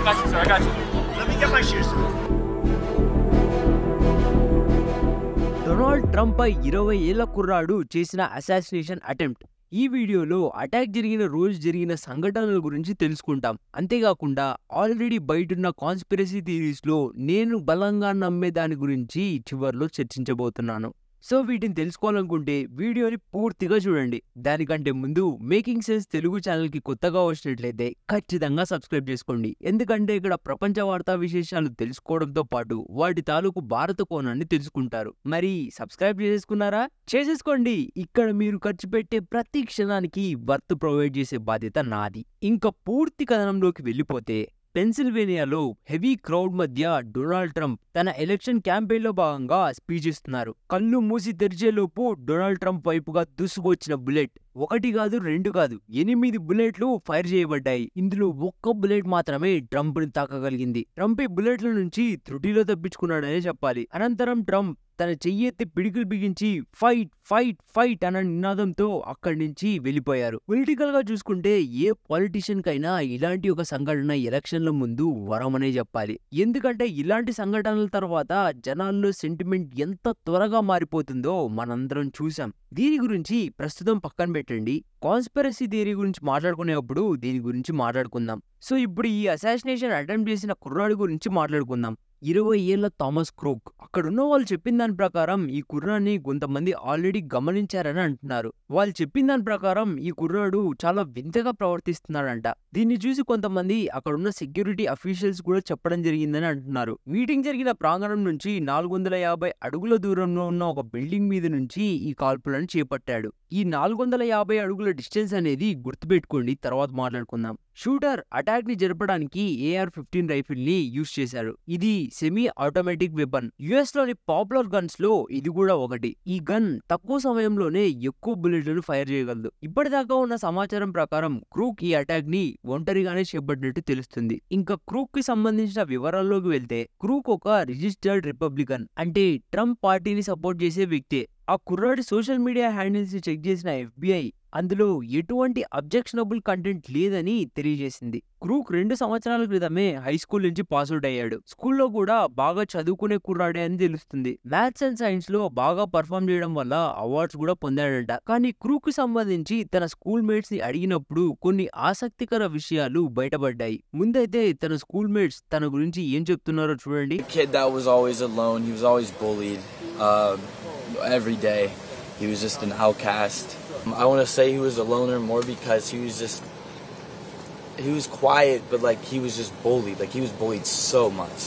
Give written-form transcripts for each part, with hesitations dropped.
got you, sir. I got you. Let me get my shoes. Donald Trump పై 20 ఏళ్ల కుర్రాడు చేసిన అసాసినేషన్ అటెంప్ట్. ఈ వీడియోలో అటాక్ జరిగిన రోజు జరిగిన సంఘటనల గురించి తెలుసుకుంటాం. అంతేకాకుండా ఆల్రెడీ బయటున్న కాన్స్పిరసీ థియరీస్ లో నేను బలంగా నమ్మే దాని గురించి చివర్లో చర్చించబోతున్నాను. సో వీటిని తెలుసుకోవాలనుకుంటే వీడియోని పూర్తిగా చూడండి. దానికంటే ముందు మేకింగ్ సెన్స్ తెలుగు ఛానల్కి కొత్తగా వచ్చినట్లయితే ఖచ్చితంగా సబ్స్క్రైబ్ చేసుకోండి. ఎందుకంటే ఇక్కడ ప్రపంచ వార్తా విశేషాలు తెలుసుకోవడంతో పాటు వాటి తాలూకు భారత కోణాన్ని తెలుసుకుంటారు. మరి సబ్స్క్రైబ్ చేసేసుకున్నారా? చేసేసుకోండి. ఇక్కడ మీరు ఖర్చు పెట్టే ప్రతి క్షణానికి వర్త్ ప్రొవైడ్ చేసే బాధ్యత నాది. ఇంకా పూర్తి కథనంలోకి వెళ్ళిపోతే, పెన్సిల్వేనియాలో హెవీ క్రౌడ్ మధ్య డొనాల్డ్ ట్రంప్ తన ఎలక్షన్ క్యాంపెయిన్ లో భాగంగా స్పీచ్ ఇస్తున్నారు. కళ్ళు మూసి తెరిచేలోపు డొనాల్డ్ ట్రంప్ వైపుగా దూసుకొచ్చిన బుల్లెట్ ఒకటి కాదు, రెండు కాదు, 8 బుల్లెట్లు ఫైర్ చేయబడ్డాయి. ఇందులో ఒక్క బుల్లెట్ మాత్రమే ట్రంప్ ని తాకగలిగింది. ట్రంప్ ఈ బుల్లెట్ల నుంచి త్రుటిలో తప్పించుకున్నాడనే చెప్పాలి. అనంతరం ట్రంప్ తన చెయ్యెత్తి పిడికిలు బిగించి ఫైట్ ఫైట్ ఫైట్ అన్న నినాదంతో అక్కడి నుంచి వెళ్ళిపోయారు. పొలిటికల్ గా చూసుకుంటే ఏ పాలిటిషియన్ కైనా ఇలాంటి ఒక సంఘటన ఎలక్షన్ల ముందు వరమనే చెప్పాలి. ఎందుకంటే ఇలాంటి సంఘటనల తర్వాత జనాల్లో సెంటిమెంట్ ఎంత త్వరగా మారిపోతుందో మనందరం చూసాం. దీని గురించి ప్రస్తుతం పక్కన పెట్టండి. కాన్స్పిరసీ థియరీ గురించి మాట్లాడుకునేటప్పుడు దీని గురించి మాట్లాడుకుందాం. సో ఇప్పుడు ఈ అసాసినేషన్ అటెంప్ట్ చేసిన కుర్రాడి గురించి మాట్లాడుకుందాం. 20 ఏళ్ల థామస్ క్రూక్. అక్కడున్న వాళ్ళు చెప్పిన దాని ప్రకారం ఈ కుర్రాన్ని కొంతమంది ఆల్రెడీ గమనించారని అంటున్నారు. వాళ్ళు చెప్పిన దాని ప్రకారం ఈ కుర్రాడు చాలా వింతగా ప్రవర్తిస్తున్నాడంట. దీన్ని చూసి కొంతమంది అక్కడున్న సెక్యూరిటీ అఫీషియల్స్ కూడా చెప్పడం జరిగిందని అంటున్నారు. మీటింగ్ జరిగిన ప్రాంగణం నుంచి 450 అడుగుల దూరంలో ఉన్న ఒక బిల్డింగ్ మీద నుంచి ఈ కాల్పులను చేపట్టాడు. ఈ 450 అడుగుల డిస్టెన్స్ అనేది గుర్తుపెట్టుకోండి, తర్వాత మాట్లాడుకుందాం. షూటర్ అటాక్ ని జరపడానికి AR-15 రైఫిల్ ని యూజ్ చేశారు. ఇది సెమీ ఆటోమేటిక్ వెపన్. యుఎస్ లోని పాపులర్ గన్స్ లో ఇది కూడా ఒకటి. ఈ గన్ తక్కువ సమయంలోనే ఎక్కువ బుల్లెట్లను ఫైర్ చేయగలదు. ఇప్పటిదాకా ఉన్న సమాచారం ప్రకారం క్రూక్ ఈ అటాక్ ని ఒంటరిగానే చేపట్టినట్టు తెలుస్తుంది. ఇంకా క్రూక్ కి సంబంధించిన వివరాల్లోకి వెళ్తే, క్రూక్ ఒక రిజిస్టర్డ్ రిపబ్లికన్, అంటే ట్రంప్ పార్టీని సపోర్ట్ చేసే వ్యక్తే. ఆ కుర్రాడి సోషల్ మీడియా హ్యాండిల్స్ ని చెక్ చేసిన FBI అందులో ఎటువంటి అబ్జెక్షనబుల్ కంటెంట్ లేదని తెలియజేసింది. క్రూక్ 2 సంవత్సరాల క్రితమే హై స్కూల్ నుంచి పాస్అవుట్ అయ్యాడు. స్కూల్లో కూడా బాగా చదువుకునే కుర్రాడే అని తెలుస్తుంది. మ్యాథ్స్ అండ్ సైన్స్ లో బాగా పర్ఫామ్ చేయడం వల్ల అవార్డ్స్ కూడా పొందాడట. కానీ క్రూక్ కి సంబంధించి తన స్కూల్ మేట్స్ ని అడిగినప్పుడు కొన్ని ఆసక్తికర విషయాలు బయటపడ్డాయి. ముందైతే తన స్కూల్ మేట్స్ తన గురించి ఏం చెప్తున్నారో చూడండి. Kid that was always alone. He was always bullied. Every day he was just an outcast. I want to say he was a loner more because he was quiet, but like he was just bullied. Like he was bullied so much.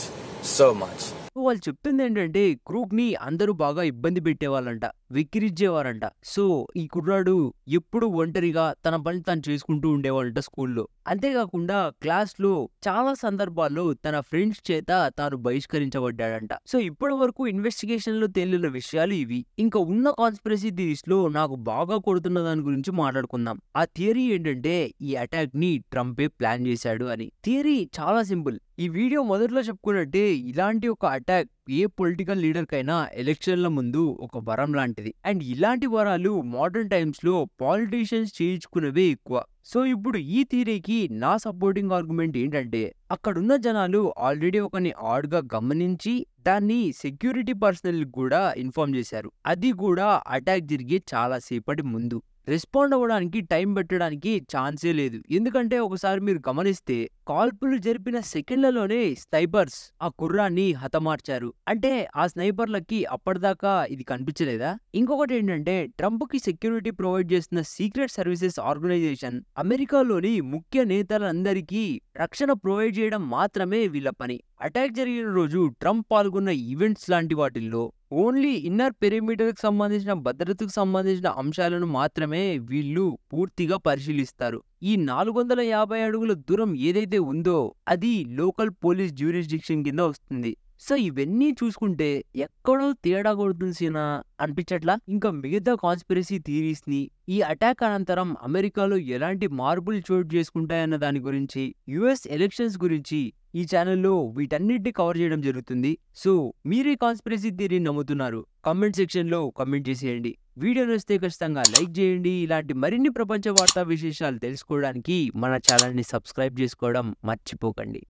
వాళ్ళు చెప్తుంది ఏంటంటే, crook ని అందరూ బాగా ఇబ్బంది పెట్టేవాళ్ళంట, వెక్కిరిచ్చేవారంట. So ఈ కుర్రాడు ఎప్పుడు ఒంటరిగా తన పని తాను చేసుకుంటూ ఉండేవాళ్ళంట స్కూల్లో. అంతేకాకుండా క్లాస్ లో చాలా సందర్భాల్లో తన ఫ్రెండ్స్ చేత తాను బహిష్కరించబడ్డాడంట. సో ఇప్పటి వరకు ఇన్వెస్టిగేషన్ లో తేలిన విషయాలు ఇవి. ఇంకా ఉన్న కాన్స్పిరసీ థియరీస్ లో నాకు బాగా కొడుతున్న దాని గురించి మాట్లాడుకుందాం. ఆ థియరీ ఏంటంటే, ఈ అటాక్ ని ట్రంపే ప్లాన్ చేశాడు అని. థియరీ చాలా సింపుల్. ఈ వీడియో మొదట్లో చెప్పుకున్నట్టే ఇలాంటి ఒక అటాక్ ఏ పొలిటికల్ లీడర్ కైనా ఎలక్షన్ల ముందు ఒక వరం లాంటిది. అండ్ ఇలాంటి వరాలు మోడర్న్ టైమ్స్ లో పాలిటీషియన్స్ చేయించుకునేవే ఎక్కువ. సో ఇప్పుడు ఈ థియరీకి నా సపోర్టింగ్ ఆర్గ్యుమెంట్ ఏంటంటే, అక్కడున్న జనాలు ఆల్రెడీ ఒకని ఆడ్ గా గమనించి దాన్ని సెక్యూరిటీ పర్సనల్ కూడా ఇన్ఫార్మ్ చేశారు. అది కూడా అటాక్ జరిగే చాలా సేపటి ముందు. రెస్పాండ్ అవ్వడానికి టైం పెట్టడానికి ఛాన్సే లేదు. ఎందుకంటే ఒకసారి మీరు గమనిస్తే, కాల్పులు జరిపిన సెకండ్లలోనే స్నైపర్స్ ఆ కుర్రాన్ని హతమార్చారు. అంటే ఆ స్నైపర్లకి అప్పటిదాకా ఇది కనిపించలేదా? ఇంకొకటి ఏంటంటే, ట్రంప్ కి సెక్యూరిటీ ప్రొవైడ్ చేస్తున్న సీక్రెట్ సర్వీసెస్ ఆర్గనైజేషన్ అమెరికాలోని ముఖ్య నేతలందరికీ రక్షణ ప్రొవైడ్ చేయడం మాత్రమే వీళ్ళ పని. అటాక్ జరిగిన రోజు ట్రంప్ పాల్గొన్న ఈవెంట్స్ లాంటి వాటిల్లో ఓన్లీ ఇన్నర్ పెరిమీటర్ కి సంబంధించిన భద్రతకు సంబంధించిన అంశాలను మాత్రమే వీళ్ళు పూర్తిగా పరిశీలిస్తారు. ఈ 450 అడుగుల దూరం ఏదైతే ఉందో అది లోకల్ పోలీస్ జ్యూరిస్డిక్షన్ కింద వస్తుంది. సో ఇవన్నీ చూసుకుంటే ఎక్కడో తేడా కొడుతుంసినా అనిపించట్లా. ఇంకా మిగతా కాన్స్పిరసీ థియరీస్ ని, ఈ అటాక్ అనంతరం అమెరికాలో ఎలాంటి మార్పులు చోటు చేసుకుంటాయన్న దాని గురించి, యుఎస్ ఎలక్షన్స్ గురించి ఈ ఛానల్లో వీటన్నిటిని కవర్ చేయడం జరుగుతుంది. సో మీరే కాన్స్పిరసీ థియరీని నమ్ముతున్నారు? కామెంట్ సెక్షన్ లో కామెంట్ చేసేయండి. వీడియో నచ్చితే ఖచ్చితంగా లైక్ చేయండి. ఇలాంటి మరిన్ని ప్రపంచ వార్తా విశేషాలు తెలుసుకోవడానికి మన ఛానల్ ని సబ్స్క్రైబ్ చేసుకోవడం మర్చిపోకండి.